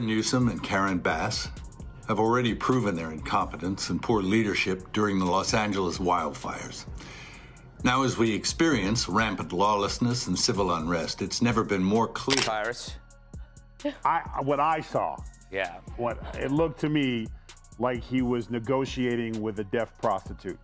Newsom and Karen Bass have already proven their incompetence and poor leadership during the Los Angeles wildfires. Now, as we experience rampant lawlessness and civil unrest, it's never been more clear. Tyrus. What I saw, Yeah. what it looked to me like he was negotiating with a deaf prostitute.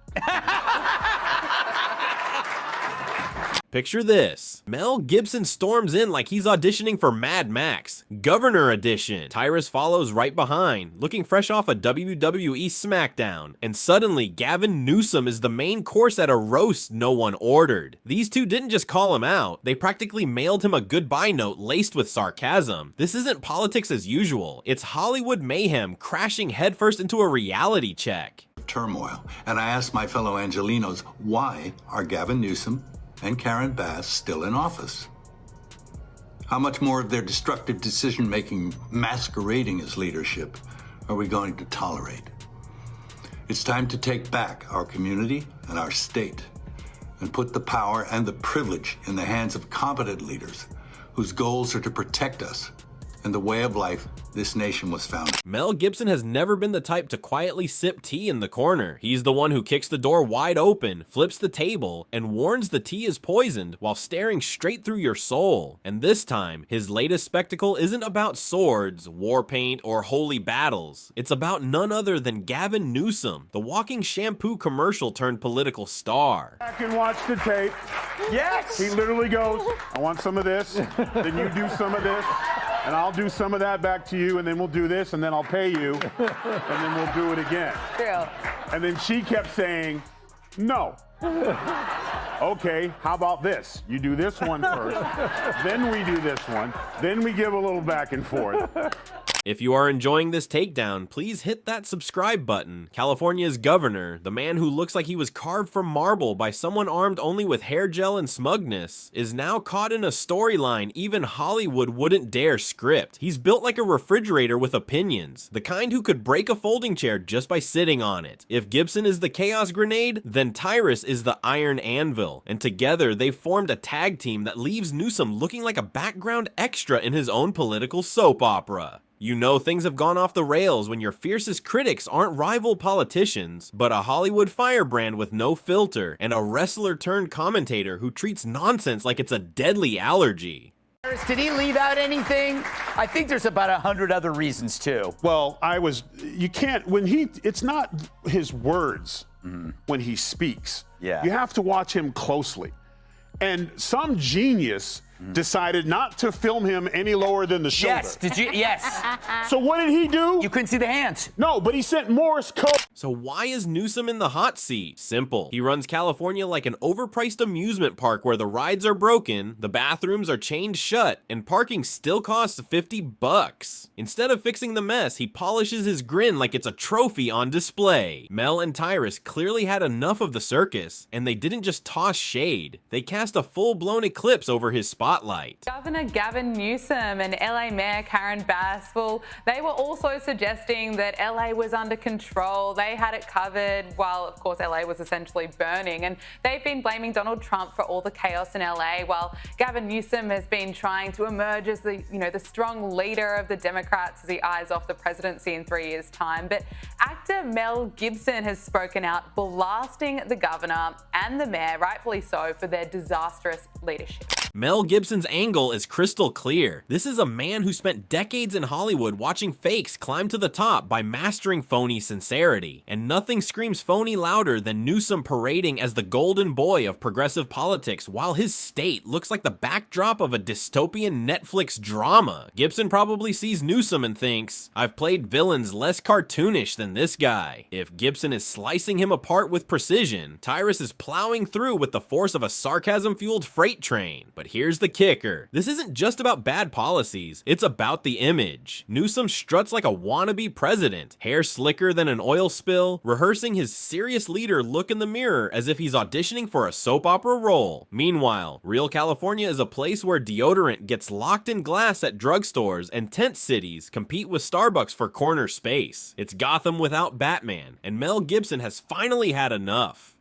Picture this. Mel Gibson storms in like he's auditioning for Mad Max, Governor Edition. Tyrus follows right behind, looking fresh off a WWE SmackDown. And suddenly, Gavin Newsom is the main course at a roast no one ordered. These two didn't just call him out, they practically mailed him a goodbye note laced with sarcasm. This isn't politics as usual, it's Hollywood mayhem crashing headfirst into a reality check. Turmoil. And I asked my fellow Angelinos, why are Gavin Newsom and Karen Bass still in office? How much more of their destructive decision-making masquerading as leadership are we going to tolerate? It's time to take back our community and our state and put the power and the privilege in the hands of competent leaders whose goals are to protect us and the way of life this nation was founded. Mel Gibson has never been the type to quietly sip tea in the corner. He's the one who kicks the door wide open, flips the table, and warns the tea is poisoned while staring straight through your soul. And this time, his latest spectacle isn't about swords, war paint, or holy battles. It's about none other than Gavin Newsom, the walking shampoo commercial turned political star. I can watch the tape. Yes. He literally goes, I want some of this, then you do some of this, and I'll do some of that back to you, and then we'll do this, and then I'll pay you, and then we'll do it again. True. And then she kept saying, no. Okay, how about this? You do this one first, then we do this one, then we give a little back and forth. If you are enjoying this takedown, please hit that subscribe button. California's governor, the man who looks like he was carved from marble by someone armed only with hair gel and smugness, is now caught in a storyline even Hollywood wouldn't dare script. He's built like a refrigerator with opinions, the kind who could break a folding chair just by sitting on it. If Gibson is the chaos grenade, then Tyrus is the iron anvil, and together they've formed a tag team that leaves Newsom looking like a background extra in his own political soap opera. You know things have gone off the rails when your fiercest critics aren't rival politicians, but a Hollywood firebrand with no filter, and a wrestler turned commentator who treats nonsense like it's a deadly allergy. Did he leave out anything? I think there's about 100 other reasons too. Well, you can't, it's not his words when he speaks. Yeah. You have to watch him closely. And some genius decided not to film him any lower than the shoulder. Yes, did you? Yes. So what did he do? You couldn't see the hands. No, but he sent Morse code. So why is Newsom in the hot seat? Simple. He runs California like an overpriced amusement park where the rides are broken, the bathrooms are chained shut, and parking still costs $50. Instead of fixing the mess, he polishes his grin like it's a trophy on display. Mel and Tyrus clearly had enough of the circus, and they didn't just toss shade. They cast a full-blown eclipse over his spotlight. Governor Gavin Newsom and LA Mayor Karen Bass, well, they were also suggesting that LA was under control. They had it covered while, of course, LA was essentially burning. And they've been blaming Donald Trump for all the chaos in LA, while Gavin Newsom has been trying to emerge as the strong leader of the Democrats as he eyes off the presidency in 3 years' time. But actor Mel Gibson has spoken out, blasting the governor and the mayor, rightfully so, for their disastrous leadership. Mel Gibson's angle is crystal clear. This is a man who spent decades in Hollywood watching fakes climb to the top by mastering phony sincerity. And nothing screams phony louder than Newsom parading as the golden boy of progressive politics while his state looks like the backdrop of a dystopian Netflix drama. Gibson probably sees Newsom and thinks, I've played villains less cartoonish than this guy. If Gibson is slicing him apart with precision, Tyrus is plowing through with the force of a sarcasm-fueled freight train. But here's the kicker. This isn't just about bad policies, it's about the image. Newsom struts like a wannabe president, hair slicker than an oil spill, rehearsing his serious leader look in the mirror as if he's auditioning for a soap opera role. Meanwhile, real California is a place where deodorant gets locked in glass at drugstores and tent cities compete with Starbucks for corner space. It's Gotham without Batman, and Mel Gibson has finally had enough.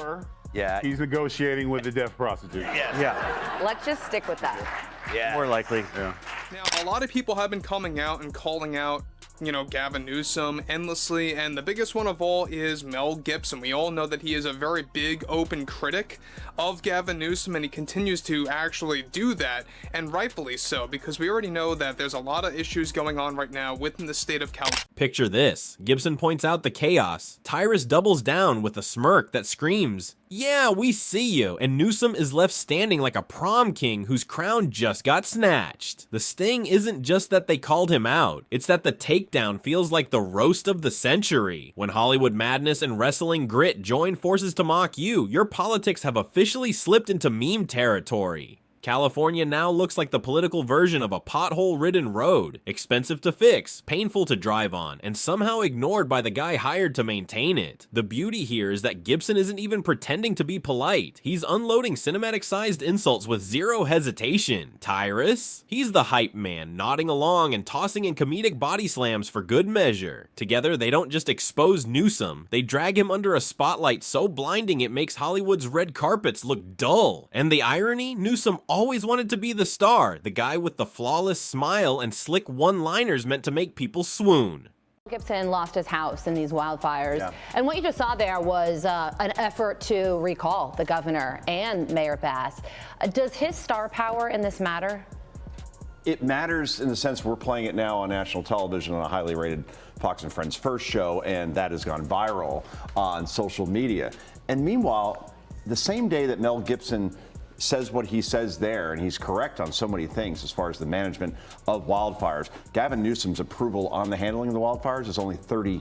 Yeah. He's negotiating with the deaf prostitute. Yeah. Let's just stick with that. Yeah. More likely. Yeah. Now, a lot of people have been coming out and calling out, you know, Gavin Newsom endlessly, and the biggest one of all is Mel Gibson. We all know that he is a very big, open critic of Gavin Newsom, and he continues to actually do that, and rightfully so, because we already know that there's a lot of issues going on right now within the state of California. Picture this. Gibson points out the chaos. Tyrus doubles down with a smirk that screams, "Yeah, we see you," and Newsom is left standing like a prom king whose crown just got snatched. The sting isn't just that they called him out, it's that the takedown feels like the roast of the century. When Hollywood madness and wrestling grit join forces to mock you, your politics have officially slipped into meme territory. California now looks like the political version of a pothole-ridden road, expensive to fix, painful to drive on, and somehow ignored by the guy hired to maintain it. The beauty here is that Gibson isn't even pretending to be polite. He's unloading cinematic-sized insults with zero hesitation. Tyrus? He's the hype man, nodding along and tossing in comedic body slams for good measure. Together, they don't just expose Newsom, they drag him under a spotlight so blinding it makes Hollywood's red carpets look dull. And the irony? Newsom always wanted to be the star, the guy with the flawless smile and slick one-liners meant to make people swoon. Gibson lost his house in these wildfires, and what you just saw there was an effort to recall the governor and Mayor Bass. Does his star power in this matter? It matters in the sense we're playing it now on national television on a highly rated Fox and Friends First show, and that has gone viral on social media. And meanwhile, the same day that Mel Gibson says what he says there, and he's correct on so many things as far as the management of wildfires, Gavin Newsom's approval on the handling of the wildfires is only 30%.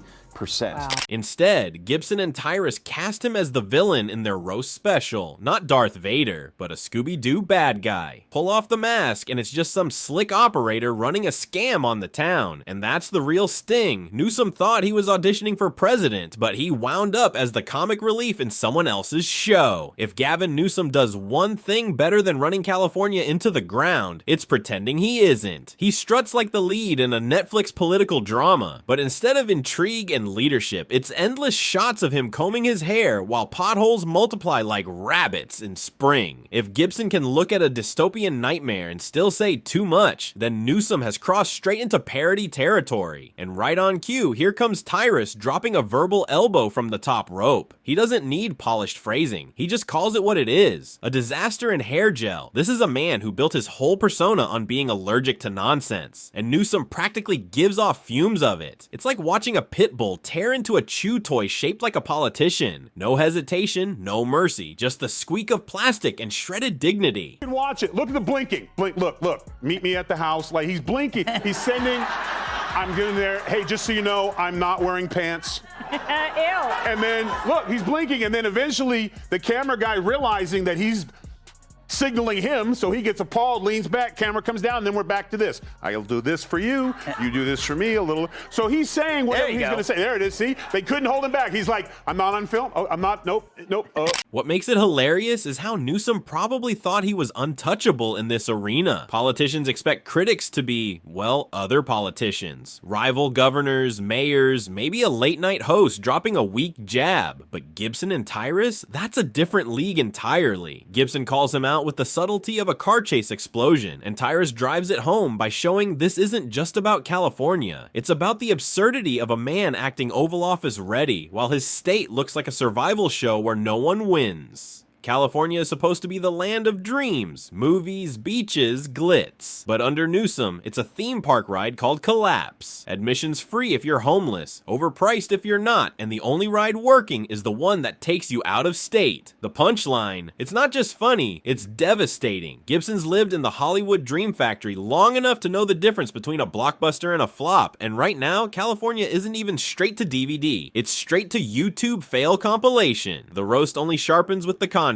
Wow. Instead, Gibson and Tyrus cast him as the villain in their roast special. Not Darth Vader, but a Scooby-Doo bad guy. Pull off the mask and it's just some slick operator running a scam on the town. And that's the real sting. Newsom thought he was auditioning for president, but he wound up as the comic relief in someone else's show. If Gavin Newsom does one thing better than running California into the ground, it's pretending he isn't. He struts like the lead in a Netflix political drama, but instead of intrigue and leadership, it's endless shots of him combing his hair while potholes multiply like rabbits in spring. If Gibson can look at a dystopian nightmare and still say too much, then Newsom has crossed straight into parody territory. And right on cue, here comes Tyrus dropping a verbal elbow from the top rope. He doesn't need polished phrasing, he just calls it what it is. A disaster in hair gel. This is a man who built his whole persona on being allergic to nonsense, and Newsom practically gives off fumes of it. It's like watching a pit bull tear into a chew toy shaped like a politician. No hesitation, no mercy, just the squeak of plastic and shredded dignity. You can watch it. Look at the blinking. Blink, look. Meet me at the house. Like, he's blinking. He's sending, I'm getting there. Hey, just so you know, I'm not wearing pants. Ew. And then, look, he's blinking. And then eventually, the camera guy realizing that he's signaling him, so he gets appalled, leans back, camera comes down, and then we're back to this. I'll do this for you, you do this for me a little. So he's saying whatever he's going to say. There it is, see? They couldn't hold him back. He's like, I'm not on film. Oh, I'm not, nope. What makes it hilarious is how Newsom probably thought he was untouchable in this arena. Politicians expect critics to be, well, other politicians. Rival governors, mayors, maybe a late-night host dropping a weak jab. But Gibson and Tyrus? That's a different league entirely. Gibson calls him out with the subtlety of a car chase explosion, and Tyrus drives it home by showing this isn't just about California. It's about the absurdity of a man acting Oval Office ready, while his state looks like a survival show where no one wins. California is supposed to be the land of dreams, movies, beaches, glitz. But under Newsom, it's a theme park ride called Collapse. Admission's free if you're homeless, overpriced if you're not, and the only ride working is the one that takes you out of state. The punchline, it's not just funny, it's devastating. Gibson's lived in the Hollywood dream factory long enough to know the difference between a blockbuster and a flop, and right now, California isn't even straight to DVD. It's straight to YouTube fail compilation. The roast only sharpens with the contrast.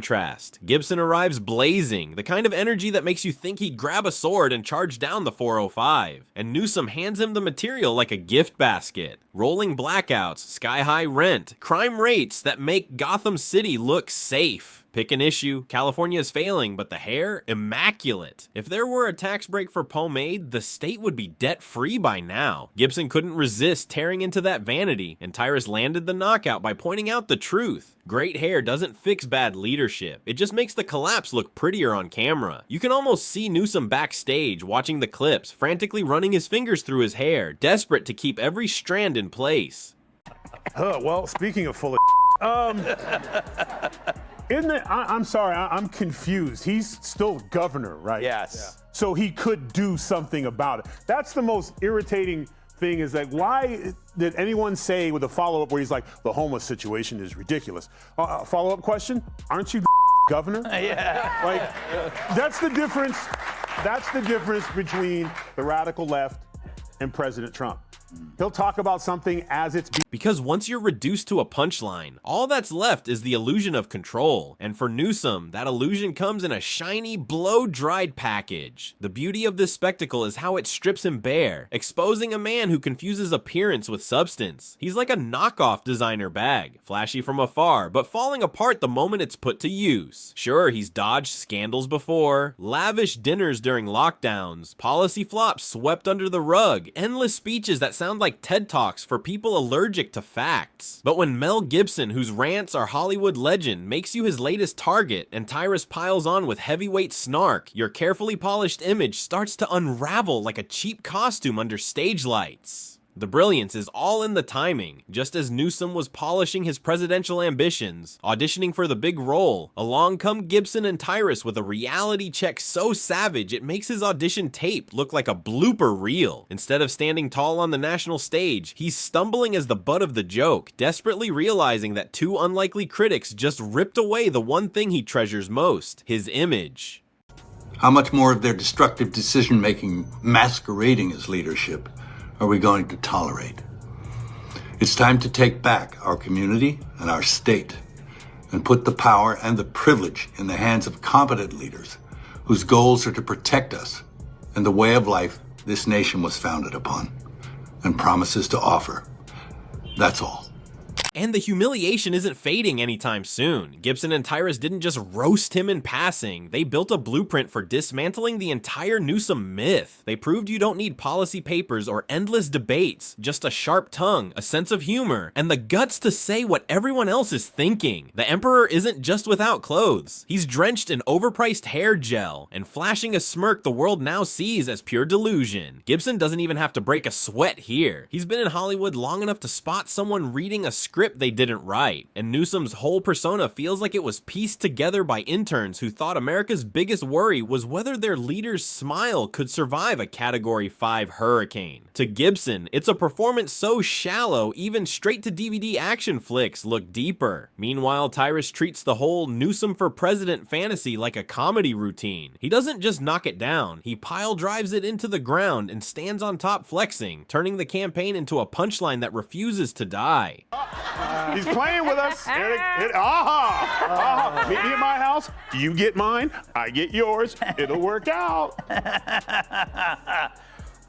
Gibson arrives blazing, the kind of energy that makes you think he'd grab a sword and charge down the 405. And Newsom hands him the material like a gift basket. Rolling blackouts, sky-high rent, crime rates that make Gotham City look safe. Pick an issue, California is failing, but the hair, immaculate. If there were a tax break for pomade, the state would be debt-free by now. Gibson couldn't resist tearing into that vanity, and Tyrus landed the knockout by pointing out the truth. Great hair doesn't fix bad leadership. It just makes the collapse look prettier on camera. You can almost see Newsom backstage watching the clips, frantically running his fingers through his hair, desperate to keep every strand in place. Well, speaking of full of I'm sorry, I'm confused. He's still governor, right? Yes. Yeah. So he could do something about it. That's the most irritating thing, is like, why did anyone say with a follow-up where he's like, the homeless situation is ridiculous? Follow-up question, aren't you governor? Yeah. Like, that's the difference. That's the difference between the radical left and President Trump. He'll talk about something as it's because once you're reduced to a punchline, all that's left is the illusion of control. And for Newsom, that illusion comes in a shiny, blow-dried package. The beauty of this spectacle is how it strips him bare, exposing a man who confuses appearance with substance. He's like a knockoff designer bag, flashy from afar, but falling apart the moment it's put to use. Sure, he's dodged scandals before, lavish dinners during lockdowns, policy flops swept under the rug, endless speeches that sound like TED Talks for people allergic to facts. But when Mel Gibson, whose rants are Hollywood legend, makes you his latest target, and Tyrus piles on with heavyweight snark, your carefully polished image starts to unravel like a cheap costume under stage lights. The brilliance is all in the timing. Just as Newsom was polishing his presidential ambitions, auditioning for the big role, along come Gibson and Tyrus with a reality check so savage it makes his audition tape look like a blooper reel. Instead of standing tall on the national stage, he's stumbling as the butt of the joke, desperately realizing that two unlikely critics just ripped away the one thing he treasures most, his image. How much more of their destructive decision-making masquerading as leadership are we going to tolerate? It's time to take back our community and our state and put the power and the privilege in the hands of competent leaders whose goals are to protect us and the way of life this nation was founded upon and promises to offer. That's all. And the humiliation isn't fading anytime soon. Gibson and Tyrus didn't just roast him in passing, they built a blueprint for dismantling the entire Newsom myth. They proved you don't need policy papers or endless debates, just a sharp tongue, a sense of humor, and the guts to say what everyone else is thinking. The Emperor isn't just without clothes. He's drenched in overpriced hair gel and flashing a smirk the world now sees as pure delusion. Gibson doesn't even have to break a sweat here. He's been in Hollywood long enough to spot someone reading a script they didn't write, and Newsom's whole persona feels like it was pieced together by interns who thought America's biggest worry was whether their leader's smile could survive a Category 5 hurricane. To Gibson, it's a performance so shallow, even straight-to-DVD action flicks look deeper. Meanwhile, Tyrus treats the whole Newsom for president fantasy like a comedy routine. He doesn't just knock it down, he pile drives it into the ground and stands on top flexing, turning the campaign into a punchline that refuses to die. He's playing with us. Meet me at my house. You get mine. I get yours. It'll work out.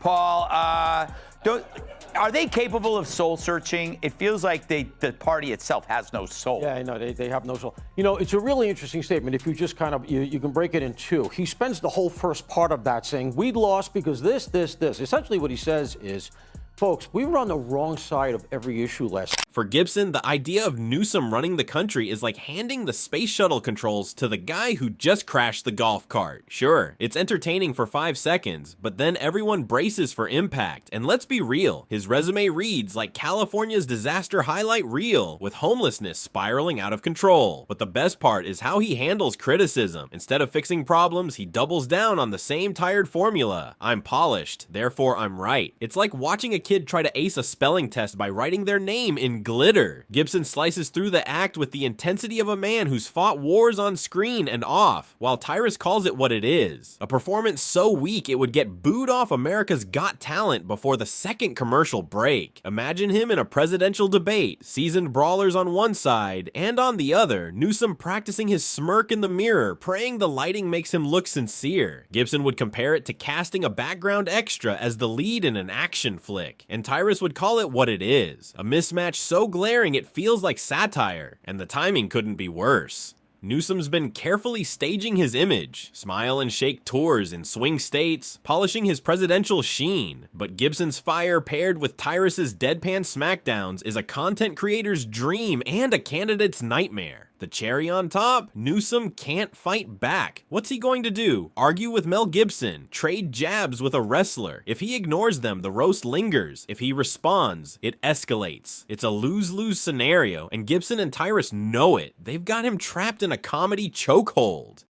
Paul, are they capable of soul searching? It feels like the party itself has no soul. Yeah, I know, they have no soul. You know, it's a really interesting statement. If you just kind of, you can break it in two. He spends the whole first part of that saying, we lost because this. Essentially what he says is, folks, we were on the wrong side of every issue last night. For Gibson, the idea of Newsom running the country is like handing the space shuttle controls to the guy who just crashed the golf cart. Sure, it's entertaining for 5 seconds, but then everyone braces for impact. And let's be real, his resume reads like California's disaster highlight reel, with homelessness spiraling out of control. But the best part is how he handles criticism. Instead of fixing problems, he doubles down on the same tired formula. I'm polished, therefore I'm right. It's like watching a kid try to ace a spelling test by writing their name in glitter. Gibson slices through the act with the intensity of a man who's fought wars on screen and off, while Tyrus calls it what it is. A performance so weak it would get booed off America's Got Talent before the second commercial break. Imagine him in a presidential debate, seasoned brawlers on one side, and on the other, Newsom practicing his smirk in the mirror, praying the lighting makes him look sincere. Gibson would compare it to casting a background extra as the lead in an action flick, and Tyrus would call it what it is, a mismatch so glaring it feels like satire, and the timing couldn't be worse. Newsom's been carefully staging his image, smile and shake tours in swing states, polishing his presidential sheen. But Gibson's fire paired with Tyrus's deadpan smackdowns is a content creator's dream and a candidate's nightmare. The cherry on top? Newsom can't fight back. What's he going to do? Argue with Mel Gibson? Trade jabs with a wrestler? If he ignores them, the roast lingers. If he responds, it escalates. It's a lose-lose scenario, and Gibson and Tyrus know it. They've got him trapped in a comedy chokehold.